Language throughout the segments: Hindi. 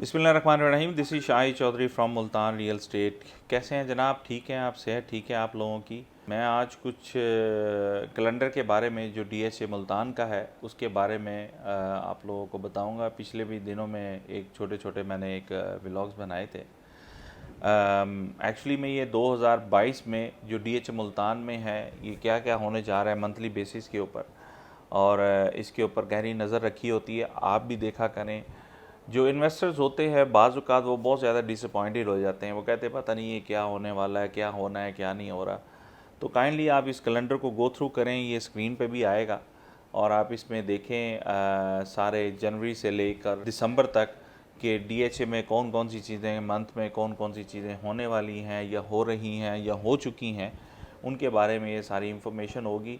बिस्मिल्लाहिर्रहमानिर्रहीम। This is Shahi Chaudhry from Multan real estate. कैसे हैं जनाब? ठीक हैं आप? सेहत ठीक है आप लोगों की? मैं आज कुछ कैलेंडर के बारे में जो DHA मुल्तान का है उसके बारे में आप लोगों को बताऊंगा। पिछले भी दिनों में एक छोटे छोटे मैंने एक व्लॉग्स बनाए थे। एक्चुअली में ये 2022 में जो DHA मुल्तान में है ये क्या क्या होने जा रहा है मंथली बेसिस के ऊपर, और इसके ऊपर गहरी नज़र रखी होती है। आप भी देखा करें। जो इन्वेस्टर्स होते हैं बाज़ औक़ात वो बहुत ज़्यादा डिसअपॉइंटेड हो जाते हैं। वो कहते हैं पता नहीं ये क्या होने वाला है, क्या होना है, क्या नहीं हो रहा। तो काइंडली आप इस कैलेंडर को गो थ्रू करें, ये स्क्रीन पे भी आएगा और आप इसमें देखें सारे जनवरी से लेकर दिसंबर तक कि DHA में कौन कौन सी चीज़ें, मंथ में कौन कौन सी चीज़ें होने वाली हैं या हो रही हैं या हो चुकी हैं, उनके बारे में ये सारी इंफॉर्मेशन होगी।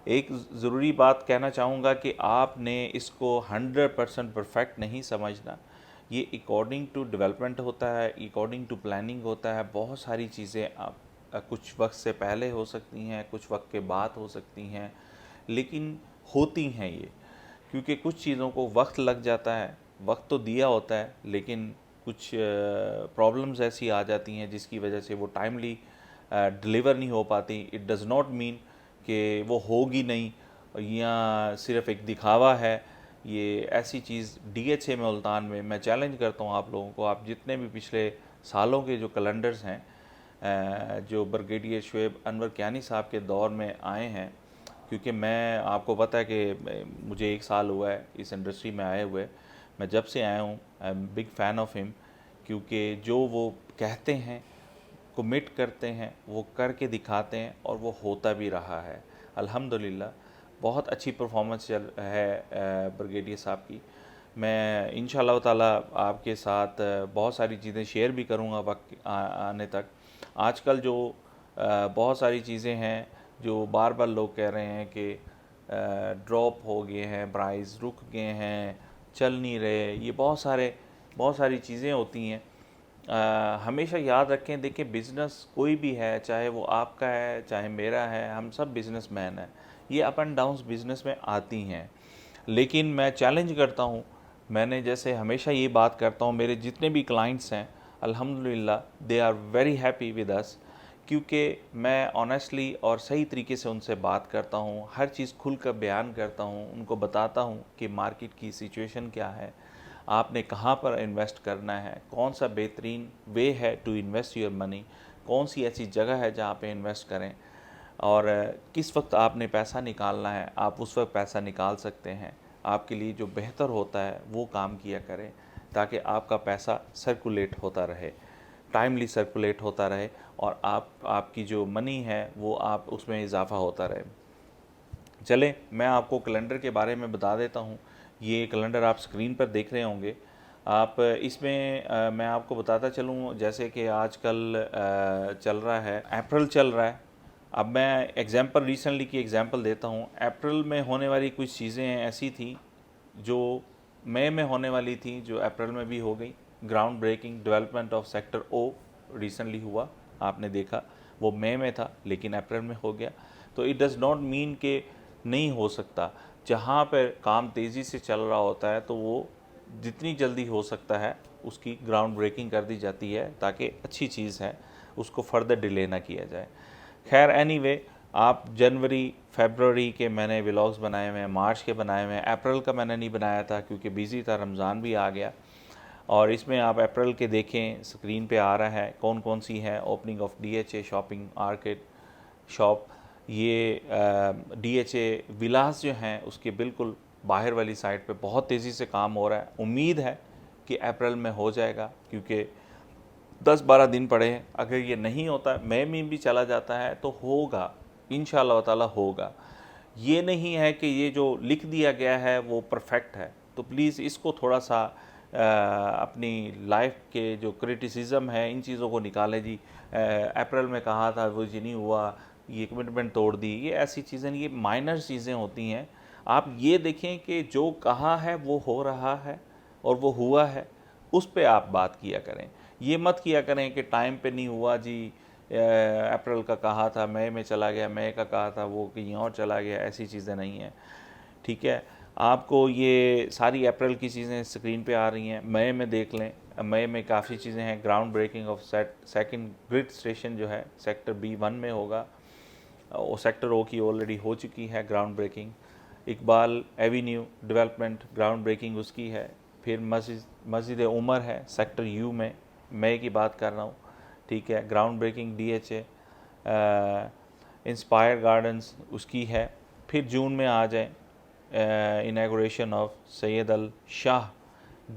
एक ज़रूरी बात कहना चाहूँगा कि आपने इसको 100% परफेक्ट नहीं समझना। ये अकॉर्डिंग टू डेवलपमेंट होता है, अकॉर्डिंग टू प्लानिंग होता है। बहुत सारी चीज़ें आप कुछ वक्त से पहले हो सकती हैं, कुछ वक्त के बाद हो सकती हैं, लेकिन होती हैं ये। क्योंकि कुछ चीज़ों को वक्त लग जाता है, वक्त तो दिया होता है, लेकिन कुछ प्रॉब्लम्स ऐसी आ जाती हैं जिसकी वजह से वो टाइमली डिलीवर नहीं हो पाती। इट डज़ नॉट मीन कि वो होगी नहीं या सिर्फ एक दिखावा है। ये ऐसी चीज़ DHA मुल्तान में मैं चैलेंज करता हूँ आप लोगों को। आप जितने भी पिछले सालों के जो कैलेंडर्स हैं जो ब्रिगेडियर शुएब अनवर कियानी साहब के दौर में आए हैं, क्योंकि मैं आपको पता है कि मुझे 1 साल हुआ है इस इंडस्ट्री में आए हुए। मैं जब से आया हूँ I am big fan of him, क्योंकि जो वो कहते हैं, कमिट करते हैं, वो करके दिखाते हैं और वो होता भी रहा है अल्हम्दुलिल्लाह। बहुत अच्छी परफॉर्मेंस चल है ब्रिगेडियर साहब की। मैं इंशाअल्लाह ताला आपके साथ बहुत सारी चीज़ें शेयर भी करूँगा वक्त आने तक। आजकल जो बहुत सारी चीज़ें हैं जो बार बार लोग कह रहे हैं कि ड्रॉप हो गए हैं, प्राइस रुक गए हैं, चल नहीं रहे, ये बहुत सारी चीज़ें होती हैं। हमेशा याद रखें, देखिए बिज़नेस कोई भी है, चाहे वो आपका है चाहे मेरा है, हम सब बिज़नेसमैन हैं। ये अप एंड डाउन्स बिज़नेस में आती हैं, लेकिन मैं चैलेंज करता हूँ। मैंने जैसे हमेशा ये बात करता हूँ, मेरे जितने भी क्लाइंट्स हैं अल्हम्दुलिल्लाह they are very happy with us, क्योंकि मैं ऑनेस्टली और सही तरीके से उनसे बात करता हूँ, हर चीज़ खुल कर बयान करता हूँ, उनको बताता हूँ कि मार्केट की सिचुएशन क्या है, आपने कहाँ पर इन्वेस्ट करना है, कौन सा बेहतरीन वे है टू इन्वेस्ट योर मनी, कौन सी ऐसी जगह है जहाँ पे इन्वेस्ट करें, और किस वक्त आपने पैसा निकालना है, आप उस वक्त पैसा निकाल सकते हैं। आपके लिए जो बेहतर होता है वो काम किया करें, ताकि आपका पैसा सर्कुलेट होता रहे, टाइमली सर्कुलेट होता रहे, और आपकी जो मनी है वो आप उसमें इजाफ़ा होता रहे। चलें, मैं आपको कैलेंडर के बारे में बता देता हूँ। ये कैलेंडर आप स्क्रीन पर देख रहे होंगे। आप इसमें मैं आपको बताता चलूँ, जैसे कि आजकल चल रहा है, अप्रैल चल रहा है। अब मैं एग्ज़ाम्पल रिसेंटली की एग्ज़ाम्पल देता हूँ। अप्रैल में होने वाली कुछ चीज़ें ऐसी थी जो मई में होने वाली थी, जो अप्रैल में भी हो गई। Ground breaking development of sector O recently हुआ, आपने देखा। वो मई में था लेकिन अप्रैल में हो गया। तो इट डज़ नॉट मीन कि नहीं हो सकता। जहाँ पर काम तेज़ी से चल रहा होता है तो वो जितनी जल्दी हो सकता है उसकी ग्राउंड ब्रेकिंग कर दी जाती है, ताकि अच्छी चीज़ है उसको फर्दर डिले ना किया जाए। खैर एनीवे, आप जनवरी फरवरी के मैंने व्लॉग्स बनाए हुए हैं, मार्च के बनाए हुए हैं। अप्रैल का मैंने नहीं बनाया था क्योंकि बिज़ी था, रमज़ान भी आ गया। और इसमें आप अप्रैल के देखें, स्क्रीन पे आ रहा है कौन कौन सी है। Opening of DHA shopping arcade shop, ये DHA विलास जो हैं उसके बिल्कुल बाहर वाली साइड पे बहुत तेज़ी से काम हो रहा है। उम्मीद है कि अप्रैल में हो जाएगा, क्योंकि 10-12 दिन पड़े हैं। अगर ये नहीं होता, मई में भी चला जाता है तो होगा, इंशाअल्लाह ताला होगा। ये नहीं है कि ये जो लिख दिया गया है वो परफेक्ट है। तो प्लीज़ इसको थोड़ा सा अपनी लाइफ के जो क्रिटिसिज्म है इन चीज़ों को निकालें जी। अप्रैल में कहा था वो जी नहीं हुआ, ये कमिटमेंट तोड़ दी, ये ऐसी चीज़ें, ये माइनर चीज़ें होती हैं। आप ये देखें कि जो कहा है वो हो रहा है और वो हुआ है, उस पे आप बात किया करें। ये मत किया करें कि टाइम पे नहीं हुआ जी, अप्रैल का कहा था मई में चला गया, मई का कहा था वो कहीं और चला गया, ऐसी चीज़ें नहीं हैं। ठीक है, आपको ये सारी अप्रैल की चीज़ें स्क्रीन पे आ रही हैं, मई में देख लें। मई में काफ़ी चीज़ें हैं। Ground breaking of second grid station जो है सेक्टर B1 में होगा, वो सेक्टर O की ऑलरेडी हो चुकी है ground breaking. Iqbal avenue development ground breaking उसकी है। फिर मस्जिद उमर है सेक्टर U में, मई की बात कर रहा हूँ, ठीक है, ground breaking DHA। Inspire gardens उसकी है। फिर जून में आ जाए inauguration of Syed Al Shah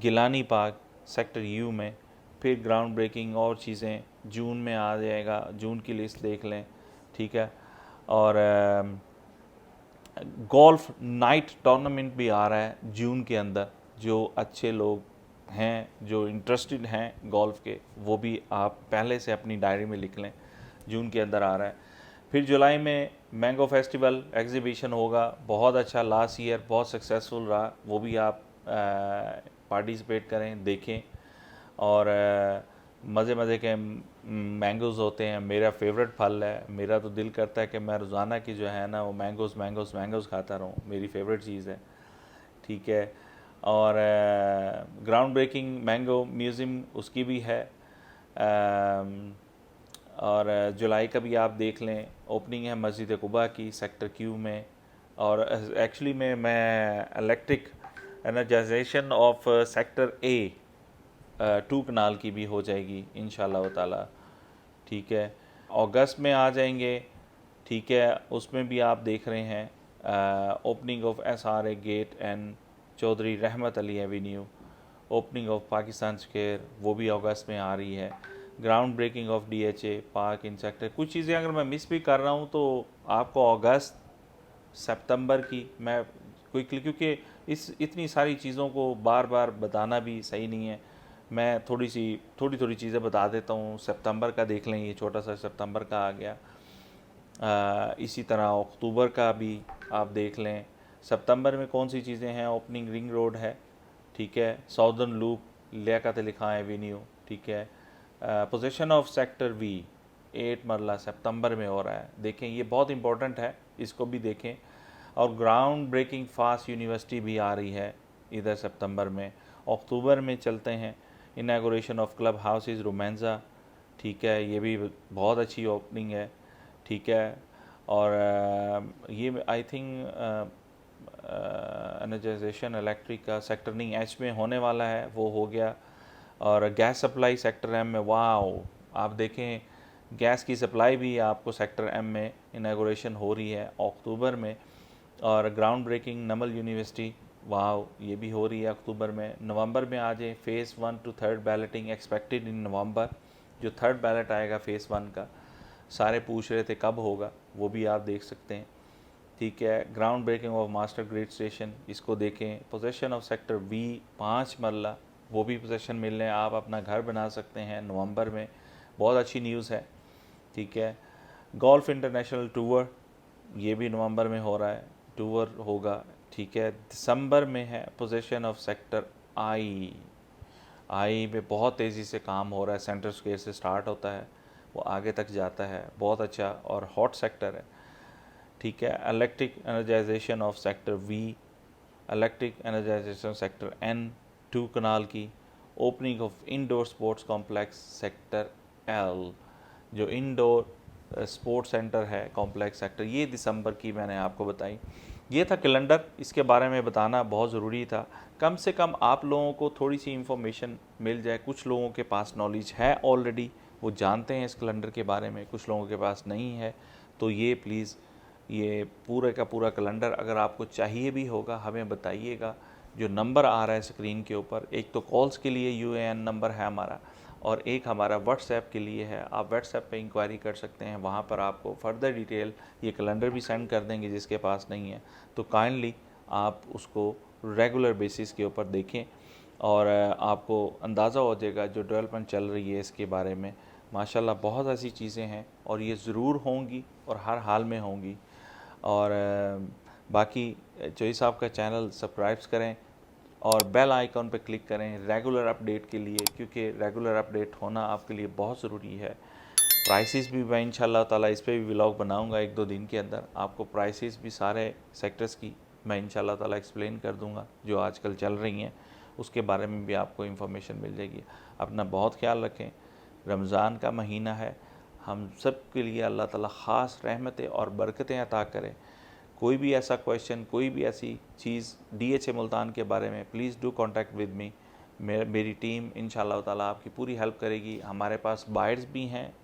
Gilani park sector U में। फिर ग्राउंड ब्रेकिंग और चीज़ें जून में आ जाएगा, जून की लिस्ट देख लें, ठीक है। और गोल्फ नाइट टूर्नामेंट भी आ रहा है जून के अंदर। जो अच्छे लोग हैं, जो इंटरेस्टेड हैं गोल्फ के, वो भी आप पहले से अपनी डायरी में लिख लें, जून के अंदर आ रहा है। फिर जुलाई में मैंगो फेस्टिवल एग्जीबिशन होगा, बहुत अच्छा, लास्ट ईयर बहुत सक्सेसफुल रहा, वो भी आप पार्टिसिपेट करें, देखें। और मज़े मज़े के मैंगोज़ होते हैं, मेरा फेवरेट फल है। मेरा तो दिल करता है कि मैं रोज़ाना की जो है ना वो मैंगोज़ खाता रहूँ, मेरी फेवरेट चीज़ है, ठीक है। और ग्राउंड ब्रेकिंग मैंगो म्यूज़ियम उसकी भी है। और जुलाई का भी आप देख लें, ओपनिंग है मस्जिद कुबा की सेक्टर Q में। और एक्चुअली में मैं electric energization of sector A 2 canal की भी हो जाएगी इंशाल्लाह ताला, ठीक है। अगस्त में आ जाएंगे, ठीक है, उसमें भी आप देख रहे हैं opening of SRA gate and Chaudhry Rahmat Ali avenue, opening of Pakistan square, वो भी अगस्त में आ रही है। Ground breaking of DHA park in sector. कुछ चीज़ें अगर मैं मिस भी कर रहा हूँ तो आपको अगस्त सितंबर की मैं क्योंकि इस इतनी सारी चीज़ों को बार बार बताना भी सही नहीं है, मैं थोड़ी चीज़ें बता देता हूँ। सितंबर का देख लें, ये छोटा सा सितंबर का आ गया। इसी तरह अक्टूबर का भी आप देख लें। सितंबर में कौन सी चीज़ें हैं, ओपनिंग रिंग रोड है, ठीक है, साउदर्न लूप लियाकत अली खां एवेन्यू, ठीक है। पोजीशन ऑफ सेक्टर V 8 मरला सितंबर में हो रहा है, देखें, ये बहुत इंपॉर्टेंट है, इसको भी देखें। और ग्राउंड ब्रेकिंग फास्ट यूनिवर्सिटी भी आ रही है इधर सितंबर में। अक्टूबर में चलते हैं, inauguration of club houses Romanza, ठीक है, ये भी बहुत अच्छी ओपनिंग है, ठीक है। और ये आई थिंक एनर्जाइजेशन इलेक्ट्रिक का सेक्टर नहीं H में होने वाला है, वो हो गया। और गैस सप्लाई सेक्टर M में, वाह, आप देखें गैस की सप्लाई भी आपको सेक्टर M में इनॉग्रेशन हो रही है अक्टूबर में। और ग्राउंड ब्रेकिंग नमल यूनिवर्सिटी, वाह, ये भी हो रही है अक्टूबर में। नवंबर में आ जाए, phase 1 to 3 balloting expected in November. जो 3rd बैलेट आएगा फ़ेज़ 1 का, सारे पूछ रहे थे कब होगा, वो भी आप देख सकते हैं, ठीक है। Ground breaking of master grid station, इसको देखें। पोजीशन ऑफ सेक्टर V 5 मरला, वो भी पोजीशन मिल रहे हैं, आप अपना घर बना सकते हैं नवंबर में, बहुत अच्छी न्यूज़ है, ठीक है। गोल्फ इंटरनेशनल टूर, ये भी नवंबर में हो रहा है, टूर होगा, ठीक है। दिसंबर में है पोजीशन ऑफ सेक्टर I में बहुत तेज़ी से काम हो रहा है, सेंटर स्क्वायर से स्टार्ट होता है, वो आगे तक जाता है, बहुत अच्छा और हॉट सेक्टर है, ठीक है। Electric energization of sector V, electric energization sector N 2 canal की, opening of indoor sports complex sector L, जो इंडोर स्पोर्ट्स सेंटर है कॉम्प्लेक्स सेक्टर, ये दिसंबर की मैंने आपको बताई। ये था कैलेंडर, इसके बारे में बताना बहुत ज़रूरी था, कम से कम आप लोगों को थोड़ी सी इंफॉर्मेशन मिल जाए। कुछ लोगों के पास नॉलेज है ऑलरेडी, वो जानते हैं इस कैलेंडर के बारे में, कुछ लोगों के पास नहीं है, तो ये प्लीज़ ये पूरे का पूरा कैलेंडर अगर आपको चाहिए भी होगा हमें बताइएगा। जो नंबर आ रहा है स्क्रीन के ऊपर, एक तो कॉल्स के लिए UAN नंबर है हमारा, और एक हमारा व्हाट्सएप के लिए है। आप व्हाट्सएप पे इंक्वायरी कर सकते हैं, वहाँ पर आपको फर्दर डिटेल ये कैलेंडर भी सेंड कर देंगे जिसके पास नहीं है, तो काइंडली आप उसको रेगुलर बेसिस के ऊपर देखें और आपको अंदाज़ा हो जाएगा जो डेवलपमेंट चल रही है इसके बारे में। माशाल्लाह बहुत ऐसी चीज़ें हैं और ये ज़रूर होंगी और हर हाल में होंगी। और बाकी चोई साहब का चैनल सब्सक्राइब करें और बेल आइकॉन पर क्लिक करें रेगुलर अपडेट के लिए, क्योंकि रेगुलर अपडेट होना आपके लिए बहुत ज़रूरी है। प्राइसेस भी मैं इंशाल्लाह ताला इस पर भी व्लॉग बनाऊंगा 1-2 दिन के अंदर, आपको प्राइसेस भी सारे सेक्टर्स की मैं इंशाल्लाह ताला एक्सप्लेन कर दूंगा जो आजकल चल रही हैं, उसके बारे में भी आपको इंफॉर्मेशन मिल जाएगी। अपना बहुत ख्याल रखें। रमज़ान का महीना है, हम सब के लिए अल्लाह ताला ख़ास रहमतें और बरकतें अता करें। कोई भी ऐसा क्वेश्चन, कोई भी ऐसी चीज़ DHA मुल्तान के बारे में, please do contact with me. मेरी टीम इंशाअल्लाह ताला आपकी पूरी हेल्प करेगी। हमारे पास बायर्स भी हैं,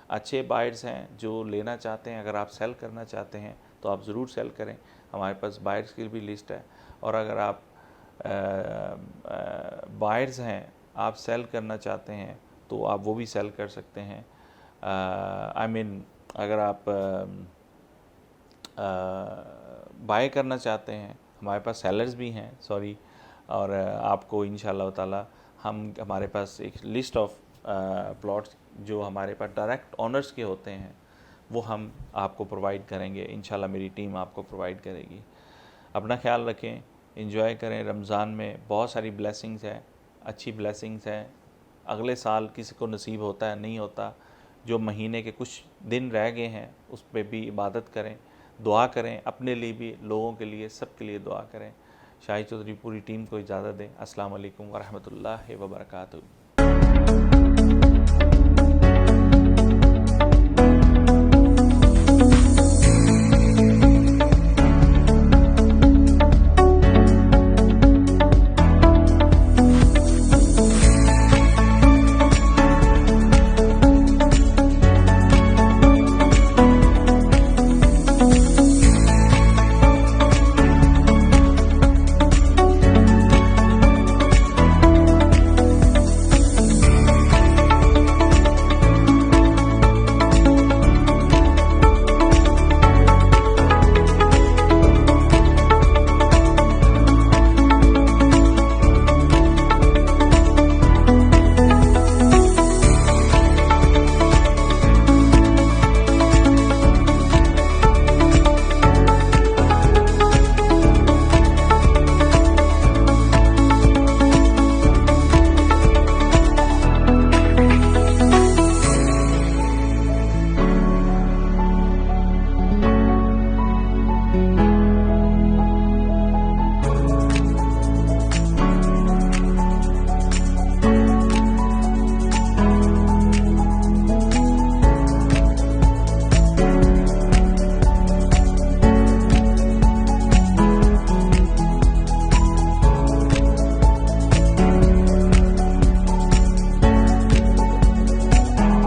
अच्छे बायर्स हैं जो लेना चाहते हैं। अगर आप सेल करना चाहते हैं तो आप ज़रूर सेल करें, हमारे पास बायर्स की भी लिस्ट है। और अगर आप बायर्स हैं, आप सेल करना चाहते हैं तो आप वो भी सेल कर सकते हैं। अगर आप बाय करना चाहते हैं, हमारे पास सेलर्स भी हैं, सॉरी। और आपको इंशाअल्लाह ताला हमारे पास एक लिस्ट ऑफ प्लॉट्स जो हमारे पास डायरेक्ट ओनर्स के होते हैं वो हम आपको प्रोवाइड करेंगे। इंशाल्लाह मेरी टीम आपको प्रोवाइड करेगी। अपना ख्याल रखें, एंजॉय करें। रमज़ान में बहुत सारी ब्लेसिंग्स है, अच्छी ब्लेसिंग्स हैं। अगले साल किसी को नसीब होता है, नहीं होता। जो महीने के कुछ दिन रह गए हैं उस पर भी इबादत करें, दुआ करें, अपने लिए भी, लोगों के लिए, सब के लिए दुआ करें। शाहिद चौधरी पूरी टीम को इजाज़त दें। अस्सलाम वालेकुम व रहमतुल्लाहि व बरकातहू।